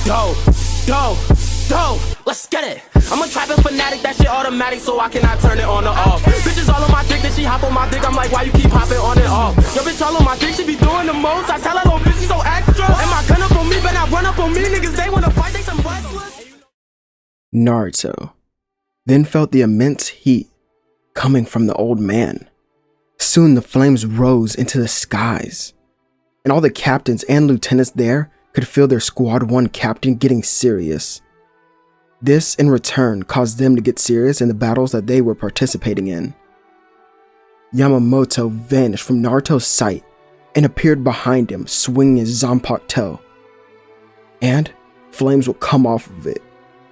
Dope, dope, dope, let's get it. I'm a trapping fanatic, that shit automatic, so I cannot turn it on or off. Bitches all on my dick, then she hop on my dick, I'm like, why you keep hopping on and off? Yo, bitch all on my dick, she be doing the most. I tell her, little bitch, she so extra. And my gun up on me, but not run up on me. Niggas, they wanna fight, they some wrestlers. Naruto then felt the immense heat coming from the old man. Soon the flames rose into the skies, and all the captains and lieutenants there could feel their Squad 1 captain getting serious. This, in return, caused them to get serious in the battles that they were participating in. Yamamoto vanished from Naruto's sight and appeared behind him, swinging his Zanpakuto. And flames would come off of it.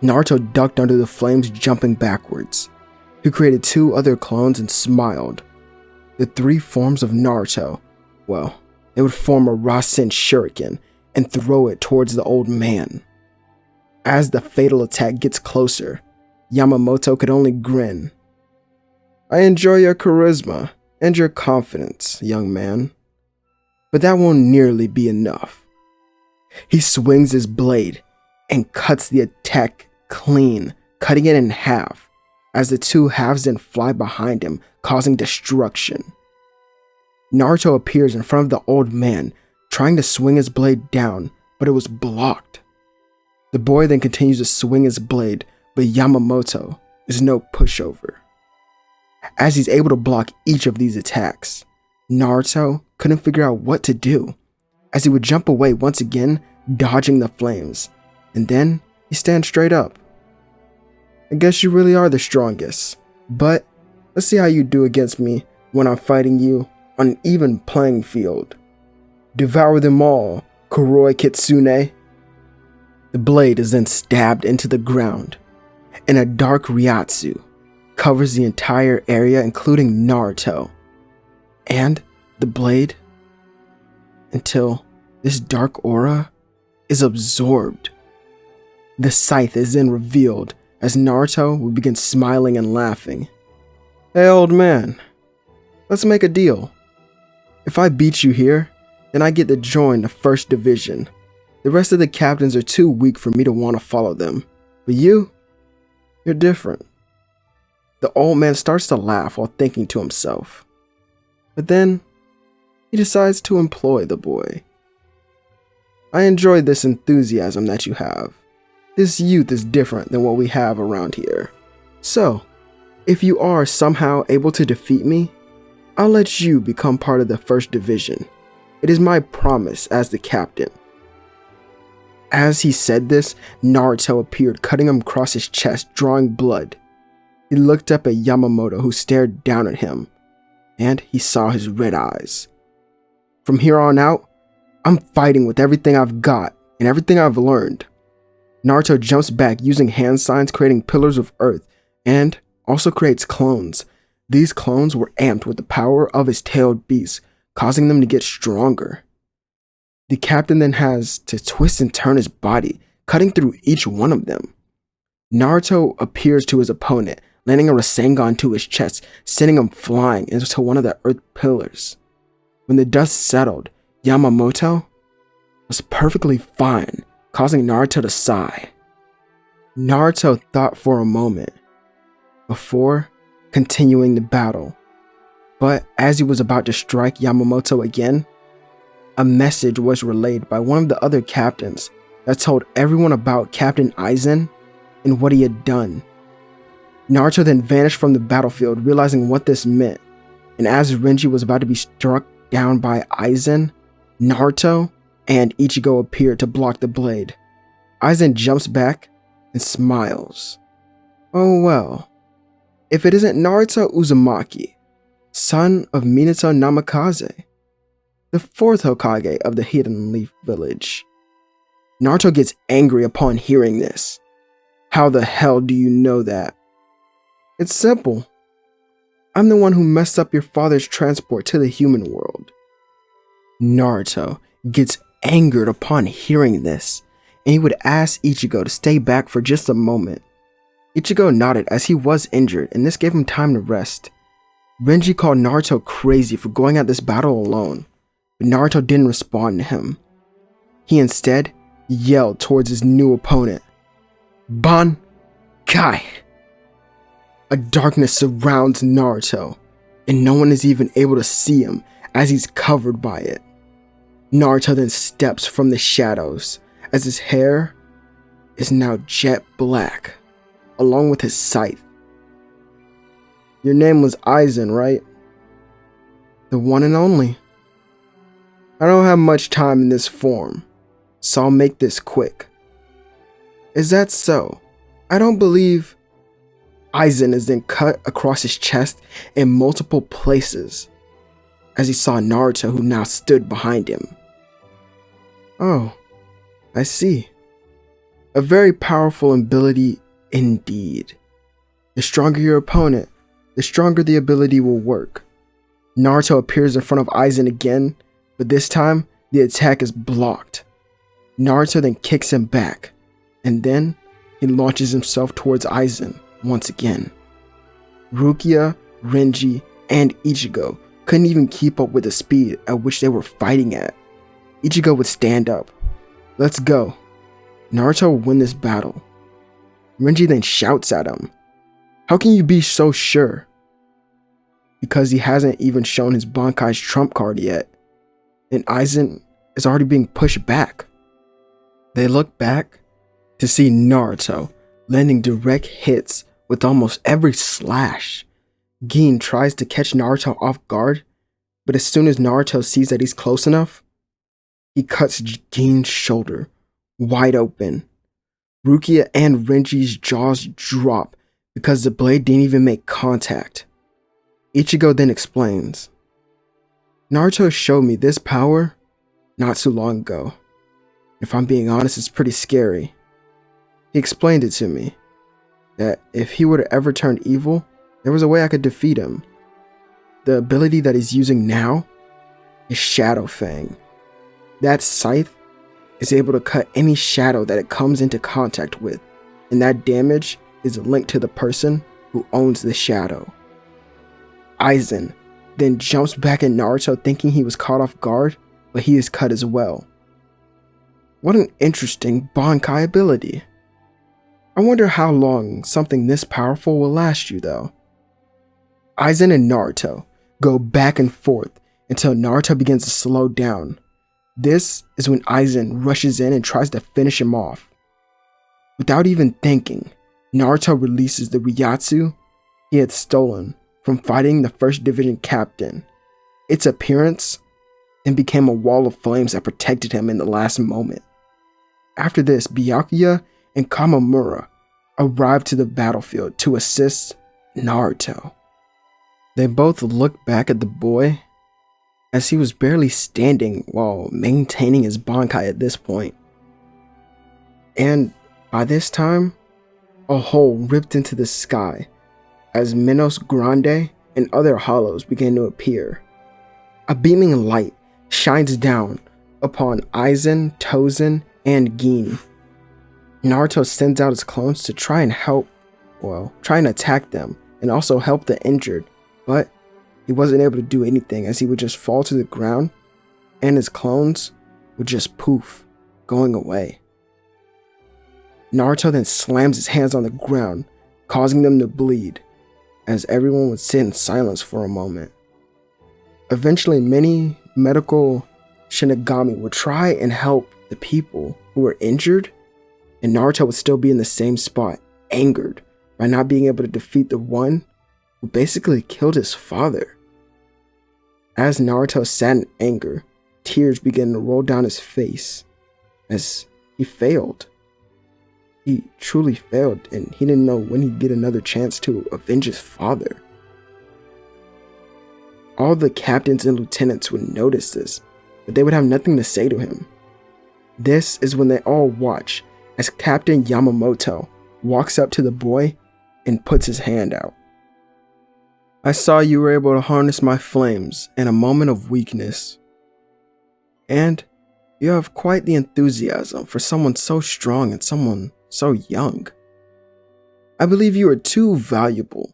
Naruto ducked under the flames, jumping backwards. He created 2 other clones and smiled. The 3 forms of Naruto, well, they would form a Rasen Shuriken and throw it towards the old man. As the fatal attack gets closer, Yamamoto could only grin. I enjoy your charisma and your confidence, young man, but that won't nearly be enough. He swings his blade and cuts the attack clean, cutting it in half, as the 2 halves then fly behind him, causing destruction. Naruto appears in front of the old man, trying to swing his blade down, but it was blocked. The boy then continues to swing his blade, but Yamamoto is no pushover. As he's able to block each of these attacks, Naruto couldn't figure out what to do, as he would jump away once again, dodging the flames, and then he stands straight up. I guess you really are the strongest, but let's see how you do against me when I'm fighting you on an even playing field. Devour them all, Kuroi Kitsune. The blade is then stabbed into the ground, and a dark Ryatsu covers the entire area, including Naruto and the blade, until this dark aura is absorbed. The scythe is then revealed as Naruto would begin smiling and laughing. Hey old man, let's make a deal. If I beat you here, then I get to join the 1st Division. The rest of the captains are too weak for me to want to follow them. But you're different. The old man starts to laugh while thinking to himself. But then, he decides to employ the boy. I enjoy this enthusiasm that you have. This youth is different than what we have around here. So, if you are somehow able to defeat me, I'll let you become part of the 1st Division. It is my promise as the captain. As he said this, Naruto appeared, cutting him across his chest, drawing blood. He looked up at Yamamoto, who stared down at him, and he saw his red eyes. From here on out, I'm fighting with everything I've got and everything I've learned. Naruto jumps back using hand signs, creating pillars of earth, and also creates clones. These clones were amped with the power of his tailed beast, causing them to get stronger. The captain then has to twist and turn his body, cutting through each one of them. Naruto appears to his opponent, landing a Rasengan to his chest, sending him flying into one of the earth pillars. When the dust settled, Yamamoto was perfectly fine, causing Naruto to sigh. Naruto thought for a moment before continuing the battle, but as he was about to strike Yamamoto again, a message was relayed by one of the other captains that told everyone about Captain Aizen and what he had done. Naruto then vanished from the battlefield, realizing what this meant, and as Renji was about to be struck down by Aizen, Naruto and Ichigo appeared to block the blade. Aizen jumps back and smiles. Oh well, if it isn't Naruto Uzumaki, son of Minato Namikaze, the 4th Hokage of the Hidden Leaf Village. Naruto gets angry upon hearing this. How the hell do you know that? It's simple. I'm the one who messed up your father's transport to the human world. Naruto gets angered upon hearing this, and he would ask Ichigo to stay back for just a moment. Ichigo nodded as he was injured, and this gave him time to rest. Renji called Naruto crazy for going at this battle alone, but Naruto didn't respond to him. He instead yelled towards his new opponent. Bankai! A darkness surrounds Naruto, and no one is even able to see him as he's covered by it. Naruto then steps from the shadows as his hair is now jet black, along with his scythe. Your name was Aizen, right? The one and only. I don't have much time in this form, so I'll make this quick. Is that so? I don't believe... Aizen is then cut across his chest in multiple places as he saw Naruto, who now stood behind him. Oh, I see. A very powerful ability indeed. The stronger your opponent, the stronger the ability will work. Naruto appears in front of Aizen again, but this time the attack is blocked. Naruto then kicks him back, and then he launches himself towards Aizen once again. Rukia, Renji, and Ichigo couldn't even keep up with the speed at which they were fighting at. Ichigo would stand up. Let's go. Naruto will win this battle. Renji then shouts at him. How can you be so sure? Because he hasn't even shown his Bankai's trump card yet, and Aizen is already being pushed back. They look back to see Naruto landing direct hits with almost every slash. Gin tries to catch Naruto off guard, but as soon as Naruto sees that he's close enough, he cuts Gin's shoulder wide open. Rukia and Renji's jaws drop because the blade didn't even make contact. Ichigo then explains, Naruto showed me this power not too long ago. If I'm being honest, it's pretty scary. He explained it to me, that if he were to ever turn evil, there was a way I could defeat him. The ability that he's using now is Shadow Fang. That scythe is able to cut any shadow that it comes into contact with, and that damage is linked to the person who owns the shadow. Aizen then jumps back at Naruto thinking he was caught off guard, but he is cut as well. What an interesting Bankai ability. I wonder how long something this powerful will last you though. Aizen and Naruto go back and forth until Naruto begins to slow down. This is when Aizen rushes in and tries to finish him off. Without even thinking, Naruto releases the Ryatsu he had stolen from fighting the First Division captain. Its appearance then became a wall of flames that protected him in the last moment. After this, Byakuya and Kamamura arrived to the battlefield to assist Naruto. They both looked back at the boy as he was barely standing while maintaining his Bankai at this point. And by this time, a hole ripped into the sky as Minos Grande and other hollows began to appear. A beaming light shines down upon Aizen, Tozen, and Gin. Naruto sends out his clones to try and attack them and also help the injured, but he wasn't able to do anything as he would just fall to the ground and his clones would just poof, going away. Naruto then slams his hands on the ground, causing them to bleed, as everyone would sit in silence for a moment. Eventually, many medical Shinigami would try and help the people who were injured, and Naruto would still be in the same spot, angered by not being able to defeat the one who basically killed his father. As Naruto sat in anger, tears began to roll down his face as he failed. He truly failed, and he didn't know when he'd get another chance to avenge his father. All the captains and lieutenants would notice this, but they would have nothing to say to him. This is when they all watch as Captain Yamamoto walks up to the boy and puts his hand out. I saw you were able to harness my flames in a moment of weakness. And you have quite the enthusiasm for someone so strong and someone so young. I believe you are too valuable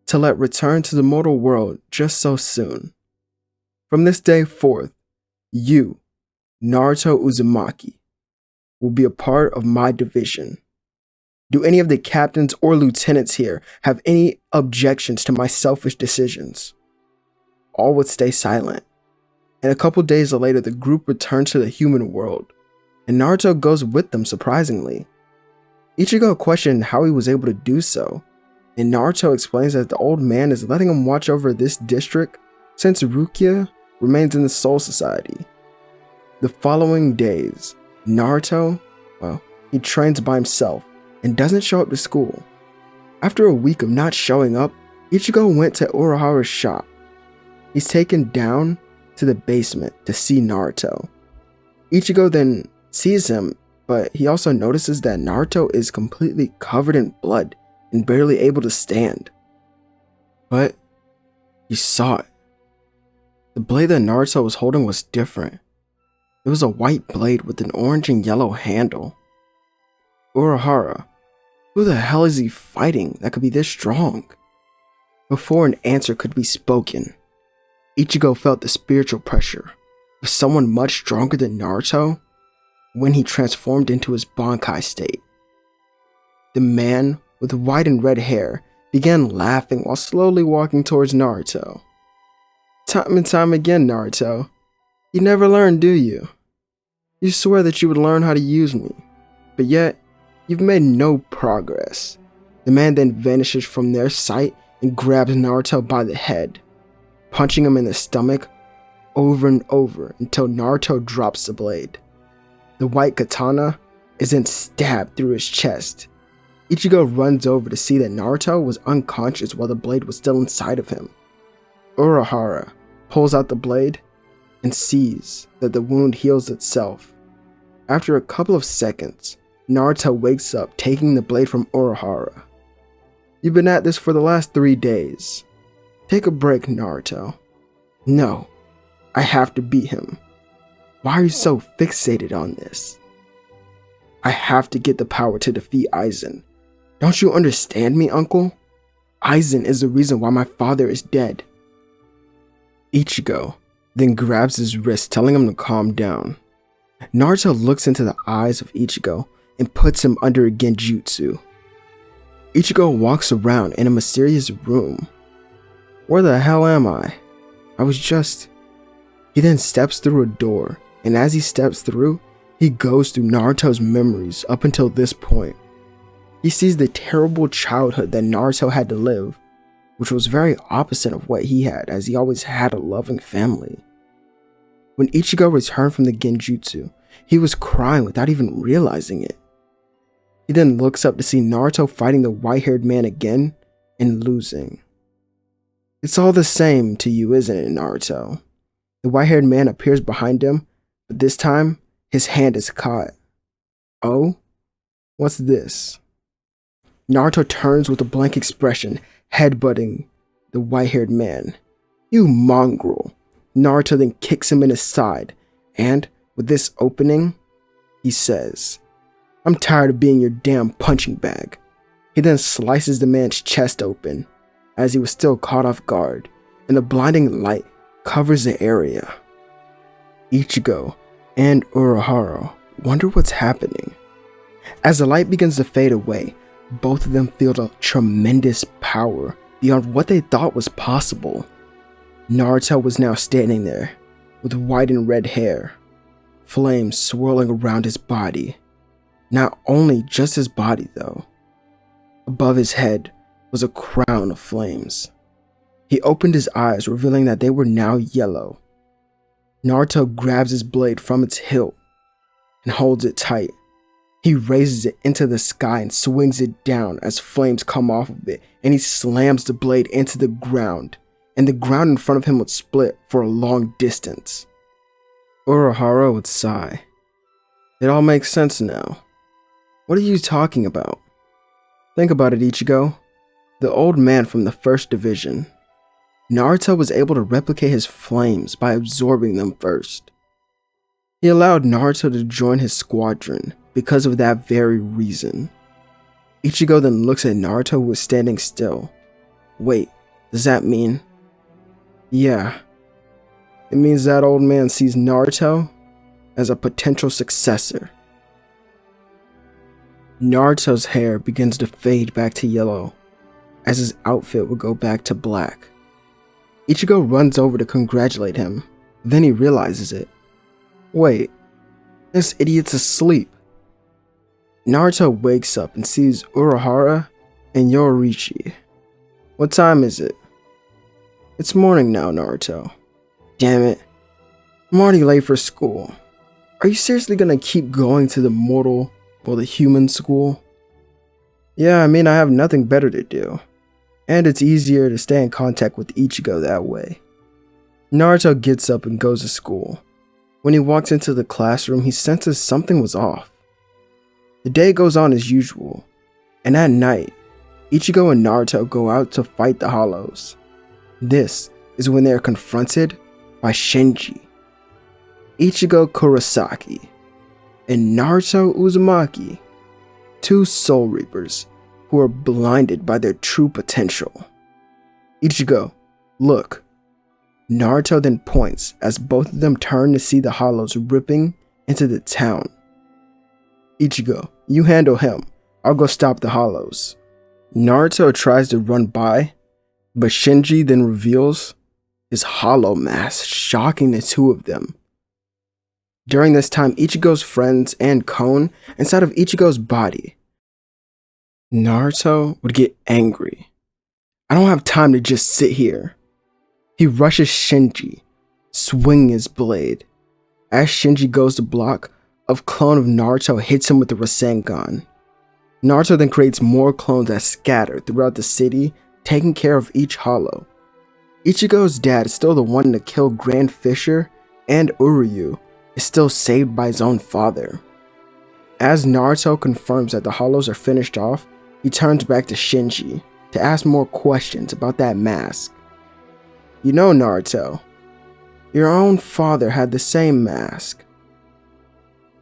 to let return to the mortal world just so soon. From this day forth, you, Naruto Uzumaki, will be a part of my division. Do any of the captains or lieutenants here have any objections to my selfish decisions?" All would stay silent, and a couple days later the group returns to the human world, and Naruto goes with them surprisingly. Ichigo questioned how he was able to do so, and Naruto explains that the old man is letting him watch over this district since Rukia remains in the Soul Society. The following days, Naruto, he trains by himself and doesn't show up to school. After a week of not showing up, Ichigo went to Urahara's shop. He's taken down to the basement to see Naruto. Ichigo then sees him, but he also notices that Naruto is completely covered in blood and barely able to stand. But he saw it. The blade that Naruto was holding was different. It was a white blade with an orange and yellow handle. Urahara, who the hell is he fighting that could be this strong? Before an answer could be spoken, Ichigo felt the spiritual pressure of someone much stronger than Naruto when he transformed into his Bankai state. The man with white and red hair began laughing while slowly walking towards Naruto. "Time and time again, Naruto. You never learn, do you? You swear that you would learn how to use me, but yet you've made no progress." The man then vanishes from their sight and grabs Naruto by the head, punching him in the stomach over and over until Naruto drops the blade. The white katana is then stabbed through his chest. Ichigo runs over to see that Naruto was unconscious while the blade was still inside of him. Urahara pulls out the blade and sees that the wound heals itself. After a couple of seconds, Naruto wakes up, taking the blade from Urahara. "You've been at this for the last 3 days. Take a break, Naruto." "No, I have to beat him." "Why are you so fixated on this?" "I have to get the power to defeat Aizen. Don't you understand me, uncle? Aizen is the reason why my father is dead." Ichigo then grabs his wrist, telling him to calm down. Naruto looks into the eyes of Ichigo and puts him under a genjutsu. Ichigo walks around in a mysterious room. "Where the hell am I? He then steps through a door, and as he steps through, he goes through Naruto's memories up until this point. He sees the terrible childhood that Naruto had to live, which was very opposite of what he had, as he always had a loving family. When Ichigo returned from the genjutsu, he was crying without even realizing it. He then looks up to see Naruto fighting the white-haired man again and losing. "It's all the same to you, isn't it, Naruto?" The white-haired man appears behind him, but this time, his hand is caught. "Oh? What's this?" Naruto turns with a blank expression, headbutting the white-haired man. "You mongrel." Naruto then kicks him in his side, and with this opening, he says, "I'm tired of being your damn punching bag." He then slices the man's chest open, as he was still caught off guard, and the blinding light covers the area. Ichigo and Urahara wonder what's happening. As the light begins to fade away, both of them feel a tremendous power beyond what they thought was possible. Naruto was now standing there, with white and red hair, flames swirling around his body. Not only just his body though. Above his head was a crown of flames. He opened his eyes, revealing that they were now yellow. Naruto grabs his blade from its hilt and holds it tight. He raises it into the sky and swings it down as flames come off of it, and he slams the blade into the ground, and the ground in front of him would split for a long distance. Urahara would sigh. "It all makes sense now. What are you talking about?" "Think about it, Ichigo. The old man from the first division. Naruto was able to replicate his flames by absorbing them first. He allowed Naruto to join his squadron because of that very reason." Ichigo then looks at Naruto, who was standing still. "Wait, does that mean?" "Yeah. It means that old man sees Naruto as a potential successor." Naruto's hair begins to fade back to yellow, as his outfit would go back to black. Ichigo runs over to congratulate him, then he realizes it. Wait, this idiot's asleep. Naruto wakes up and sees Urahara and Yoruichi. What time is it? It's morning now, Naruto. Damn it, I'm already late for school. Are you seriously gonna keep going to the human school? Yeah, I mean, I have nothing better to do. And it's easier to stay in contact with Ichigo that way. Naruto gets up and goes to school. When he walks into the classroom, he senses something was off. The day goes on as usual, and at night, Ichigo and Naruto go out to fight the Hollows. This is when they are confronted by Shinji, Ichigo Kurosaki, and Naruto Uzumaki, two Soul Reapers who are blinded by their true potential. Ichigo, look. Naruto then points as both of them turn to see the Hollows ripping into the town. Ichigo, you handle him. I'll go stop the Hollows. Naruto tries to run by, but Shinji then reveals his hollow mask, shocking the two of them. During this time, Ichigo's friends and Kon inside of Ichigo's body. Naruto would get angry. I don't have time to just sit here. He rushes Shinji, swinging his blade. As Shinji goes to block, a clone of Naruto hits him with the Rasengan. Naruto then creates more clones that scatter throughout the city, taking care of each hollow. Ichigo's dad is still the one to kill Grand Fisher, and Uryu is still saved by his own father. As Naruto confirms that the hollows are finished off, he turns back to Shinji to ask more questions about that mask. You know, Naruto, your own father had the same mask.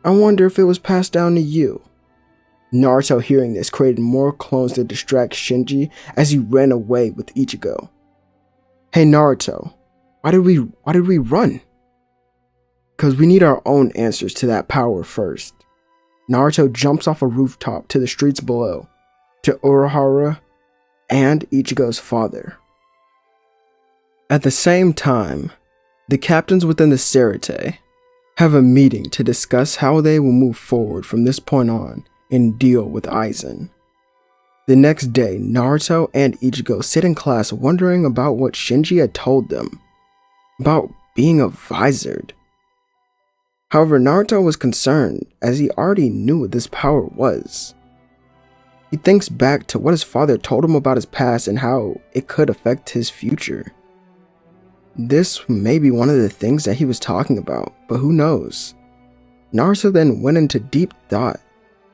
I wonder if it was passed down to you. Naruto, hearing this, created more clones to distract Shinji as he ran away with Ichigo. Hey Naruto, why did we run? Because we need our own answers to that power first. Naruto jumps off a rooftop to the streets below, to Urahara and Ichigo's father. At the same time, the captains within the Sarate have a meeting to discuss how they will move forward from this point on and deal with Aizen. The next day, Naruto and Ichigo sit in class wondering about what Shinji had told them about being a visored. However, Naruto was concerned as he already knew what this power was. He thinks back to what his father told him about his past and how it could affect his future. This may be one of the things that he was talking about, but who knows? Naruto then went into deep thought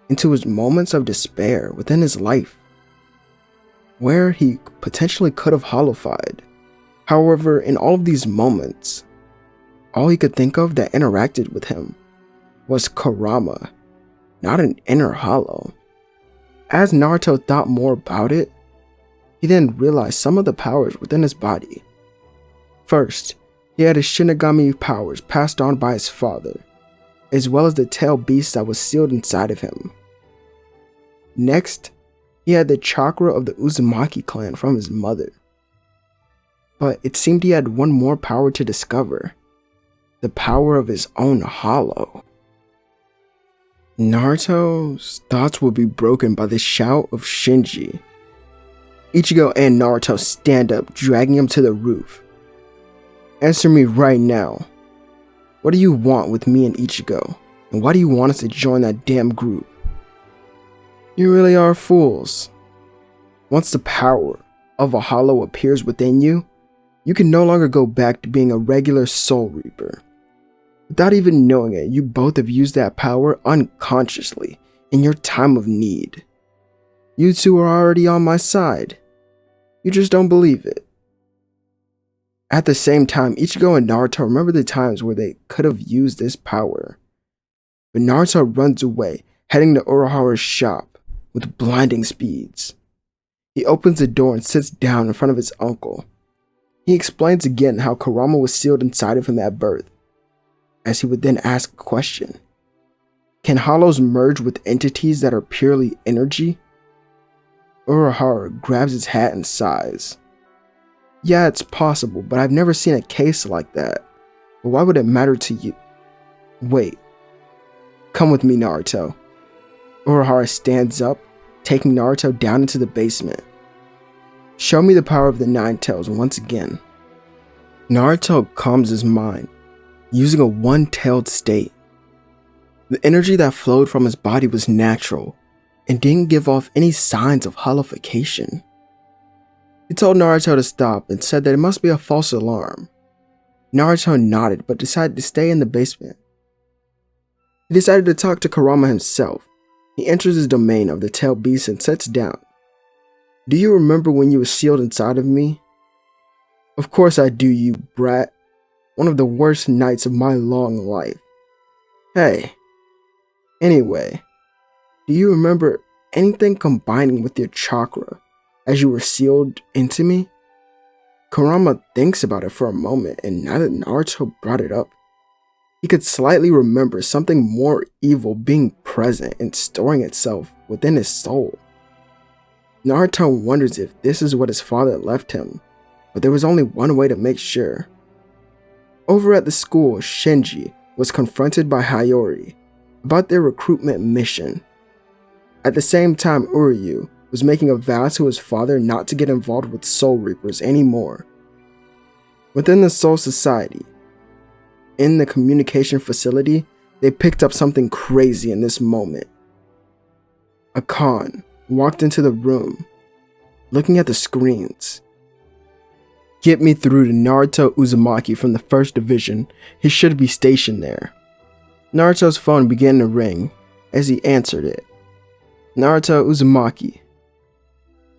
into his moments of despair within his life, where he potentially could have hollowified. However, in all of these moments, all he could think of that interacted with him was Kurama, not an inner hollow. As Naruto thought more about it, he then realized some of the powers within his body. First, he had his Shinigami powers passed on by his father, as well as the tail beast that was sealed inside of him. Next, he had the chakra of the Uzumaki clan from his mother. But it seemed he had one more power to discover, the power of his own hollow. Naruto's thoughts would be broken by the shout of Shinji. Ichigo and Naruto stand up, dragging him to the roof. Answer me right now. What do you want with me and Ichigo? And why do you want us to join that damn group? You really are fools. Once the power of a hollow appears within you, you can no longer go back to being a regular Soul Reaper. Without even knowing it, you both have used that power unconsciously in your time of need. You two are already on my side. You just don't believe it. At the same time, Ichigo and Naruto remember the times where they could have used this power. But Naruto runs away, heading to Urahara's shop with blinding speeds. He opens the door and sits down in front of his uncle. He explains again how Kurama was sealed inside of him at birth, as he would then ask a question. Can hollows merge with entities that are purely energy? Urahara grabs his hat and sighs. Yeah, it's possible, but I've never seen a case like that. But why would it matter to you? Wait. Come with me, Naruto. Urahara stands up, taking Naruto down into the basement. Show me the power of the Nine Tails once again. Naruto calms his mind, using a one-tailed state. The energy that flowed from his body was natural, and didn't give off any signs of hollowification. He told Naruto to stop and said that it must be a false alarm. Naruto nodded but decided to stay in the basement. He decided to talk to Kurama himself. He enters his domain of the tailed beast and sits down. Do you remember when you were sealed inside of me? Of course I do, you brat. One of the worst nights of my long life. Hey. Anyway, do you remember anything combining with your chakra as you were sealed into me? Kurama thinks about it for a moment, and now that Naruto brought it up, he could slightly remember something more evil being present and storing itself within his soul. Naruto wonders if this is what his father left him, but there was only one way to make sure. Over at the school, Shinji was confronted by Hiyori about their recruitment mission. At the same time, Uryu was making a vow to his father not to get involved with Soul Reapers anymore. Within the Soul Society, in the communication facility, they picked up something crazy in this moment. A Khan walked into the room, looking at the screens. Get me through to Naruto Uzumaki from the 1st Division. He should be stationed there. Naruto's phone began to ring as he answered it. Naruto Uzumaki.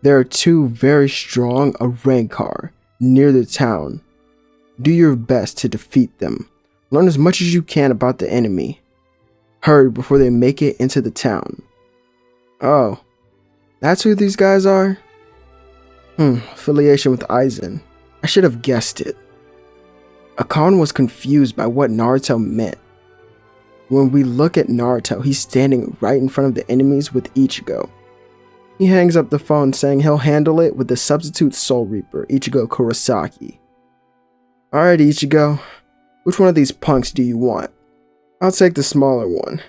There are 2 very strong Arrancar near the town. Do your best to defeat them. Learn as much as you can about the enemy. Hurry before they make it into the town. Oh, that's who these guys are? Affiliation with Aizen. I should have guessed it. Akon was confused by what Naruto meant. When we look at Naruto, he's standing right in front of the enemies with Ichigo. He hangs up the phone saying he'll handle it with the substitute Soul Reaper, Ichigo Kurosaki. Alright Ichigo, which one of these punks do you want? I'll take the smaller one.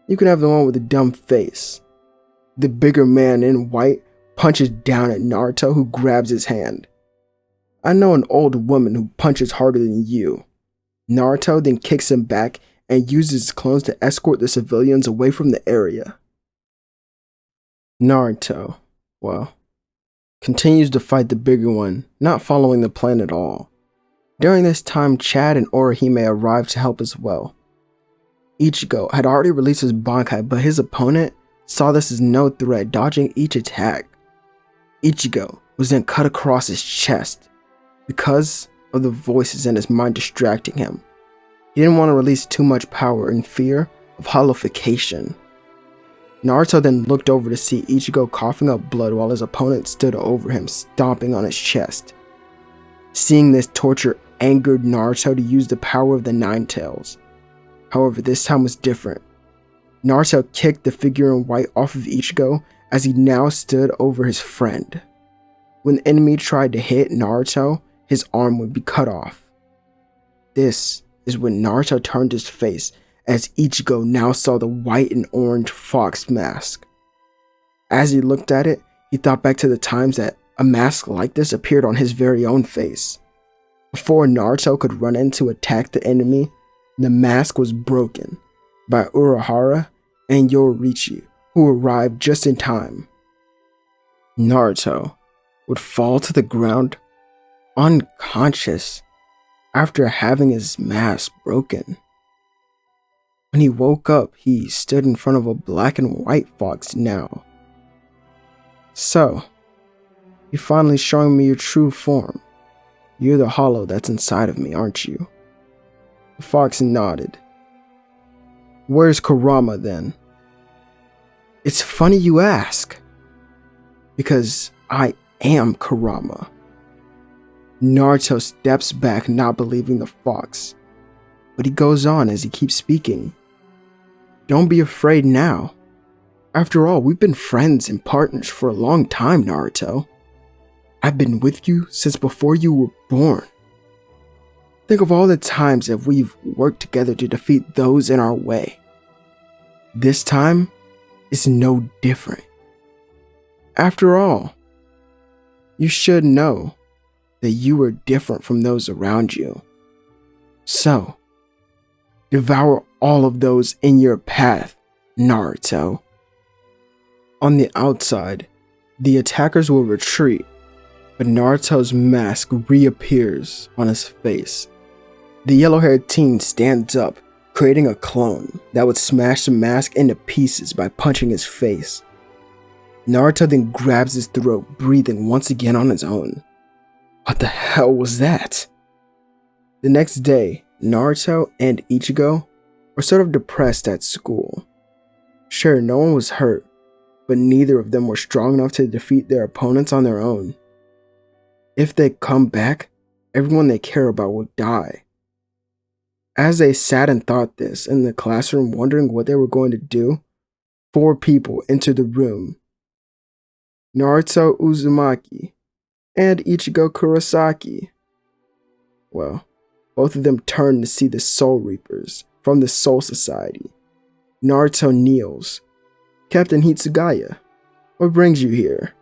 You can have the one with the dumb face. The bigger man in white punches down at Naruto, who grabs his hand. I know an old woman who punches harder than you. Naruto then kicks him back and uses his clones to escort the civilians away from the area. Naruto, well, continues to fight the bigger one, not following the plan at all. During this time, Chad and Orihime arrived to help as well. Ichigo had already released his Bankai, but his opponent saw this as no threat, dodging each attack. Ichigo was then cut across his chest because of the voices in his mind distracting him. He didn't want to release too much power in fear of hollowification. Naruto then looked over to see Ichigo coughing up blood while his opponent stood over him, stomping on his chest. Seeing this torture angered Naruto to use the power of the Nine Tails. However, this time was different. Naruto kicked the figure in white off of Ichigo as he now stood over his friend. When the enemy tried to hit Naruto, his arm would be cut off. This is when Naruto turned his face as Ichigo now saw the white and orange fox mask. As he looked at it, he thought back to the times that a mask like this appeared on his very own face. Before Naruto could run in to attack the enemy, the mask was broken by Urahara and Yoruichi, who arrived just in time. Naruto would fall to the ground unconscious after having his mask broken. When he woke up, he stood in front of a black and white fox now. So, you're finally showing me your true form. You're the hollow that's inside of me, aren't you? The fox nodded. Where's Kurama then? It's funny you ask, because I am Kurama. Naruto steps back, not believing the fox, but he goes on as he keeps speaking. Don't be afraid now. After all, we've been friends and partners for a long time, Naruto. I've been with you since before you were born. Think of all the times that we've worked together to defeat those in our way. This time is no different. After all, you should know that you are different from those around you. So, devour all of those in your path, Naruto. On the outside, the attackers will retreat, but Naruto's mask reappears on his face. The yellow-haired teen stands up, creating a clone that would smash the mask into pieces by punching his face. Naruto then grabs his throat, breathing once again on his own. What the hell was that? The next day, Naruto and Ichigo were sort of depressed at school. Sure, no one was hurt, but neither of them were strong enough to defeat their opponents on their own. If they come back, everyone they care about will die. As they sat and thought this in the classroom, wondering what they were going to do, 4 people entered the room. Naruto Uzumaki and Ichigo Kurosaki. Well, both of them turned to see the Soul Reapers from the Soul Society. Naruto kneels. Captain Hitsugaya, what brings you here?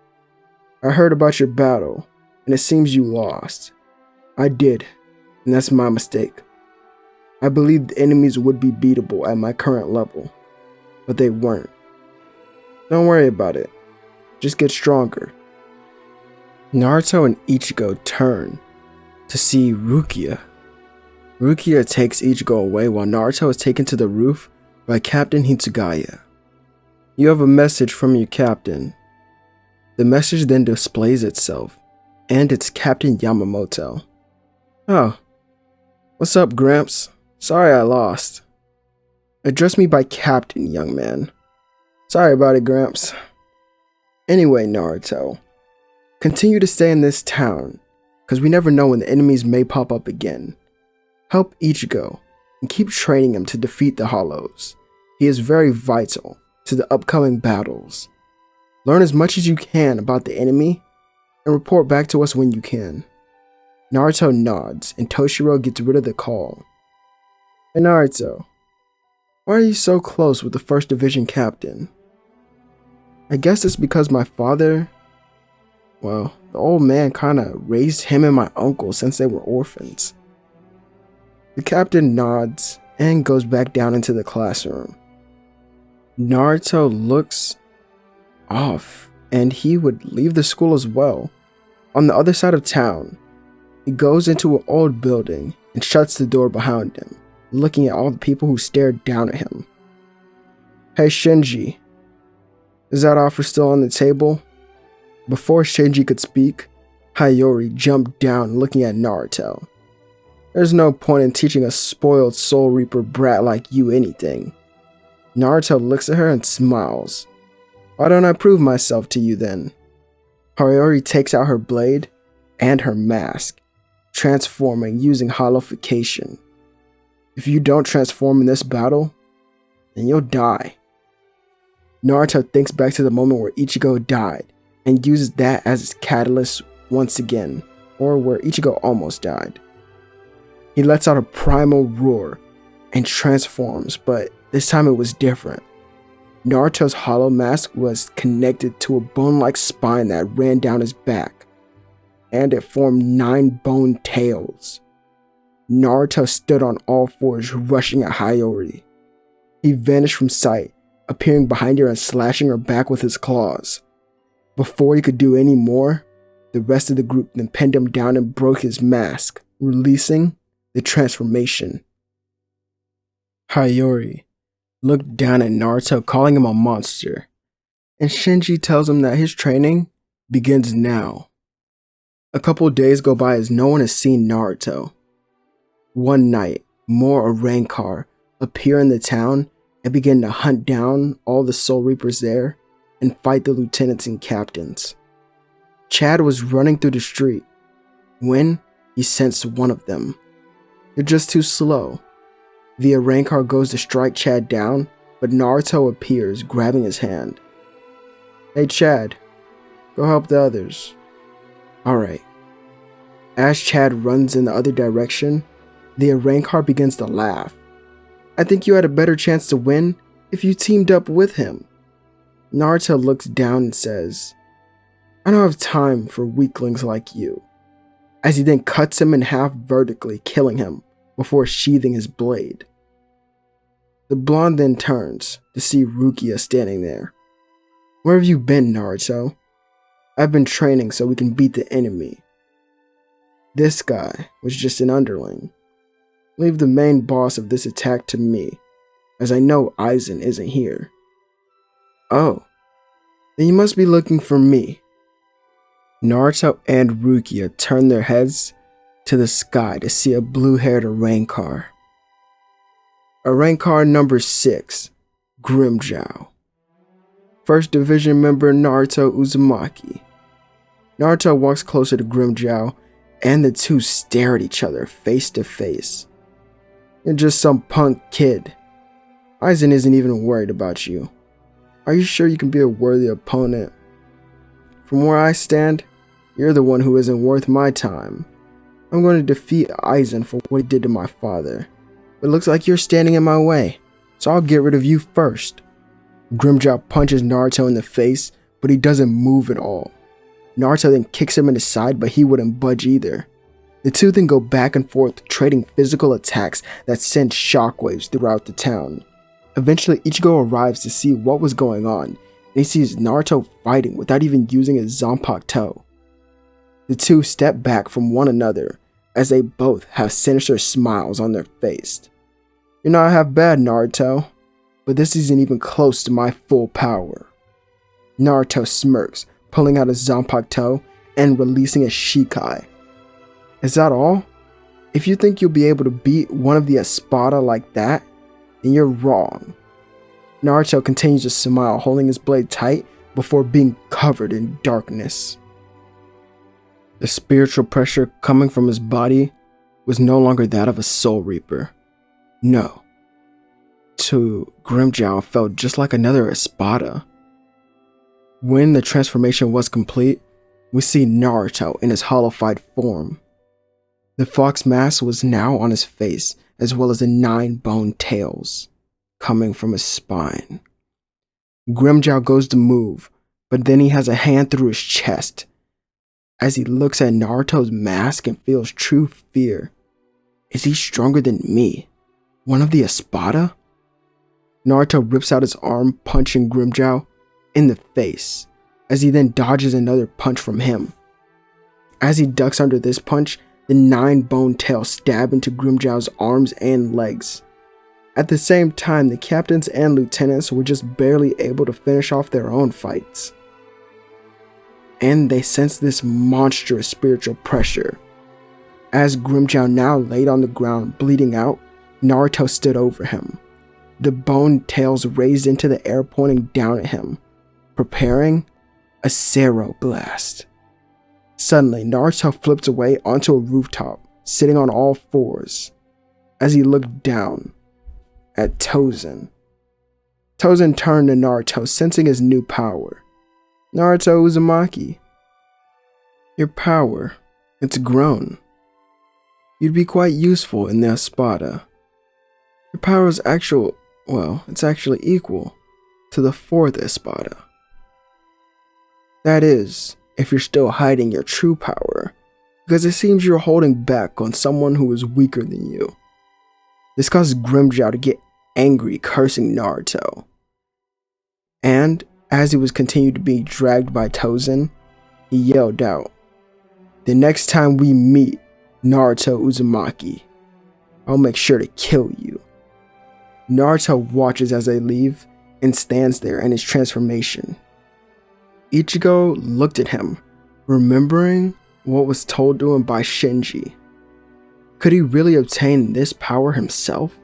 I heard about your battle, and it seems you lost. I did, and that's my mistake. I believed the enemies would be beatable at my current level, but they weren't. Don't worry about it. Just get stronger. Naruto and Ichigo turn to see Rukia. Rukia takes Ichigo away while Naruto is taken to the roof by Captain Hitsugaya. You have a message from your captain. The message then displays itself, and it's Captain Yamamoto. Oh, what's up, Gramps? Sorry I lost. Address me by Captain, young man. Sorry about it, Gramps. Anyway, Naruto, continue to stay in this town, because we never know when the enemies may pop up again. Help Ichigo, and keep training him to defeat the Hollows. He is very vital to the upcoming battles. Learn as much as you can about the enemy, and report back to us when you can. Naruto nods, and Toshiro gets rid of the call. Hey Naruto, why are you so close with the 1st Division captain? I guess it's because my father, well, the old man kinda raised him and my uncle since they were orphans. The captain nods and goes back down into the classroom. Naruto looks off, and he would leave the school as well. On the other side of town, he goes into an old building and shuts the door behind him, looking at all the people who stared down at him. Hey Shinji, is that offer still on the table? Before Shinji could speak, Hayori jumped down looking at Naruto. There's no point in teaching a spoiled Soul Reaper brat like you anything. Naruto looks at her and smiles. Why don't I prove myself to you then? Hayori takes out her blade and her mask, transforming using hollowification. If you don't transform in this battle, then you'll die. Naruto thinks back to the moment where Ichigo died and uses that as his catalyst once again, or where Ichigo almost died. He lets out a primal roar and transforms, but this time it was different. Naruto's hollow mask was connected to a bone-like spine that ran down his back, and it formed 9 bone tails. Naruto stood on all fours, rushing at Hayori. He vanished from sight, appearing behind her and slashing her back with his claws. Before he could do any more, the rest of the group then pinned him down and broke his mask, releasing the transformation. Hayori looked down at Naruto, calling him a monster, and Shinji tells him that his training begins now. A couple days go by as no one has seen Naruto. One night, more Arrancar appear in the town and begin to hunt down all the Soul Reapers there and fight the lieutenants and captains. Chad was running through the street when he sensed one of them. They're just too slow. The Arrancar goes to strike Chad down, but but Naruto appears, grabbing his hand. "Hey Chad, go help the others." Alright. As Chad runs in the other direction, the Arrancar begins to laugh. "I think you had a better chance to win if you teamed up with him." Naruto looks down and says, "I don't have time for weaklings like you," as he then cuts him in half vertically, killing him before sheathing his blade. The blonde then turns to see Rukia standing there. "Where have you been, Naruto?" "I've been training so we can beat the enemy." "This guy was just an underling. Leave the main boss of this attack to me, as I know Aizen isn't here." "Oh, then you must be looking for me." Naruto and Rukia turn their heads to the sky to see a blue-haired Arrancar. Arrancar number 6, Grimmjow. 1st Division member Naruto Uzumaki. Naruto walks closer to Grimmjow, and the two stare at each other face to face. "You're just some punk kid. Aizen isn't even worried about you. Are you sure you can be a worthy opponent? From where I stand, you're the one who isn't worth my time. I'm going to defeat Aizen for what he did to my father. But it looks like you're standing in my way, so I'll get rid of you first." Grimmjow punches Naruto in the face, but he doesn't move at all. Naruto then kicks him in the side, but he wouldn't budge either. The two then go back and forth, trading physical attacks that send shockwaves throughout the town. Eventually, Ichigo arrives to see what was going on, and he sees Naruto fighting without even using his Zanpakuto. The two step back from one another, as they both have sinister smiles on their face. "You're not half bad, Naruto, but this isn't even close to my full power." Naruto smirks, pulling out his Zanpakuto and releasing a Shikai. "Is that all? If you think you'll be able to beat one of the Espada like that, then you're wrong." Naruto continues to smile, holding his blade tight before being covered in darkness. The spiritual pressure coming from his body was no longer that of a Soul Reaper. No. To Grimmjow felt just like another Espada. When the transformation was complete, we see Naruto in his hollowified form. The fox mask was now on his face, as well as the 9 bone tails coming from his spine. Grimmjow goes to move, but then he has a hand through his chest. As he looks at Naruto's mask and feels true fear. Is he stronger than me? One of the Espada? Naruto rips out his arm, punching Grimmjow in the face, as he then dodges another punch from him. As he ducks under this punch, the 9 bone tail stab into Grimmjow's arms and legs. At the same time, the captains and lieutenants were just barely able to finish off their own fights. And they sensed this monstrous spiritual pressure. As Grimmjow now laid on the ground, bleeding out, Naruto stood over him. The bone tails raised into the air, pointing down at him, preparing a Sero blast. Suddenly, Naruto flipped away onto a rooftop, sitting on all fours, as he looked down at Tozen. Tozen turned to Naruto, sensing his new power. "Naruto Uzumaki, your power, it's grown. You'd be quite useful in the Espada. Your power is it's actually equal to the 4th Espada. That is, if you're still hiding your true power, because it seems you're holding back on someone who is weaker than you." This caused Grimmjow to get angry, cursing Naruto. And as he was continued to be dragged by Tozen, he yelled out, "The next time we meet, Naruto Uzumaki, I'll make sure to kill you." Naruto watches as they leave and stands there in his transformation. Ichigo looked at him, remembering what was told to him by Shinji. Could he really obtain this power himself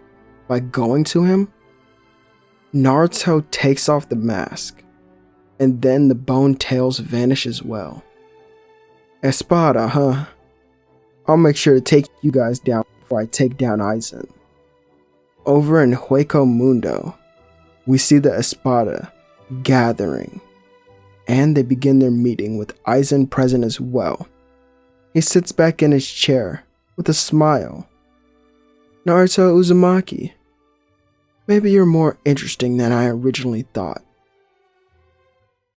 by going to him? Naruto takes off the mask, and then the bone tails vanish as well. "Espada, huh? I'll make sure to take you guys down before I take down Aizen." Over in Hueco Mundo, We see the Espada gathering, and they begin their meeting with Aizen present as well. He sits back in his chair with a smile. "Naruto Uzumaki, maybe you're more interesting than I originally thought.